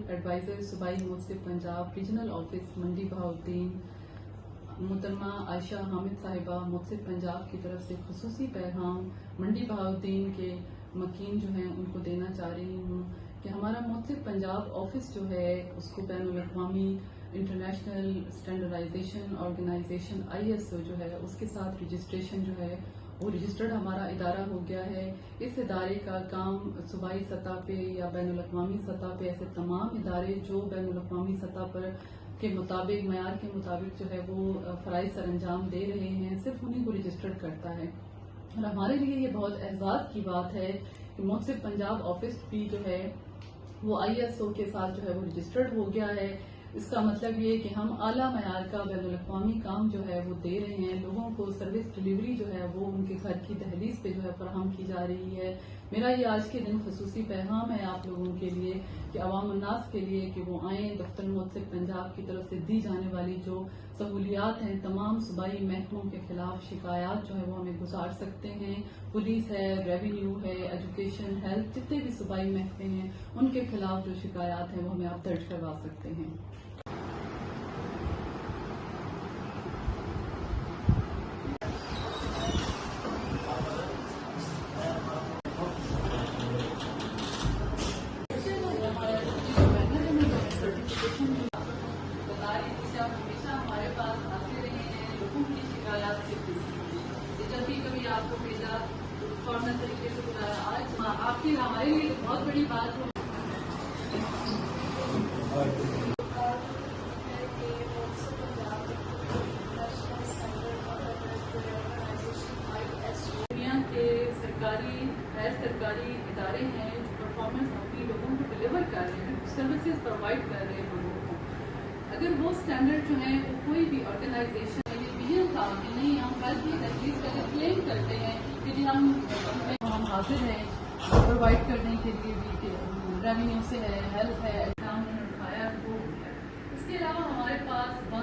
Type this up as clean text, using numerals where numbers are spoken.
Advisor صوبائی موصف Punjab regional office منڈی بہاؤالدین محترمہ عائشہ حامد صاحبہ موصف پنجاب کی طرف سے خصوصی پیغام منڈی بہاؤالدین کے مکین جو ہیں ان کو دینا چاہ رہی ہوں کہ ہمارا موصف پنجاب آفس جو ہے اس کو بین الاقوامی انٹرنیشنل اسٹینڈرڈائزیشن آرگنائزیشن ISO جو ہے اس کے ساتھ رجسٹریشن جو ہے وہ رجسٹرڈ ہمارا ادارہ ہو گیا ہے۔ اس ادارے کا کام صوبائی سطح پہ یا بین الاقوامی سطح پہ ایسے تمام ادارے جو بین الاقوامی سطح پر کے مطابق معیار کے مطابق جو ہے وہ فرائض سر انجام دے رہے ہیں، صرف انہیں کو رجسٹرڈ کرتا ہے۔ اور ہمارے لیے یہ بہت اعزاز کی بات ہے کہ موصف پنجاب آفس بھی جو ہے وہ ISO کے ساتھ جو ہے وہ رجسٹرڈ ہو گیا ہے۔ اس کا مطلب یہ کہ ہم اعلیٰ معیار کا بین الاقوامی کام جو ہے وہ دے رہے ہیں، لوگوں کو سروس ڈیلیوری جو ہے وہ ان کے گھر کی دہلیز پہ جو ہے فراہم کی جا رہی ہے۔ میرا یہ آج کے دن خصوصی پیغام ہے آپ لوگوں کے لیے کہ عوام الناس کے لیے کہ وہ آئیں، دفتر موصف پنجاب کی طرف سے دی جانے والی جو سہولیات ہیں، تمام صوبائی محکموں کے خلاف شکایات جو ہے وہ ہمیں گزار سکتے ہیں۔ پولیس ہے، ریونیو ہے، ایجوکیشن، ہیلتھ، جتنے بھی صوبائی محکمے ہیں ان کے خلاف جو شکایات ہیں وہ ہمیں آپ درج کروا سکتے ہیں۔ ہمیشہ ہمارے پاس آتے رہے ہیں لوگوں کی شکایات کے سلسلے، جب بھی کبھی آپ کو بھیجا فارمل طریقے سے بتایا، آج آپ کی ہمارے لیے بہت بڑی بات ہے۔ دنیا کے سرکاری غیر سرکاری ادارے ہیں جو پرفارمنس اپنی لوگوں کو ڈلیور کر رہے ہیں، سروسز پرووائڈ کر رہے ہیں لوگوں کو، اگر وہ اسٹینڈرڈ جو ہیں وہ کوئی بھی آرگنائزیشن تھا کہ نہیں، ہم ہر کی تجویز کر کے کلیم کرتے ہیں کہ جی ہم حاضر ہیں پرووائڈ کرنے کے لیے بھی، کہ ریونیو سے ہے، ہیلتھ ہے، کام انہوں نے اٹھایا وہ ہو گیا۔ اس کے علاوہ ہمارے پاس میں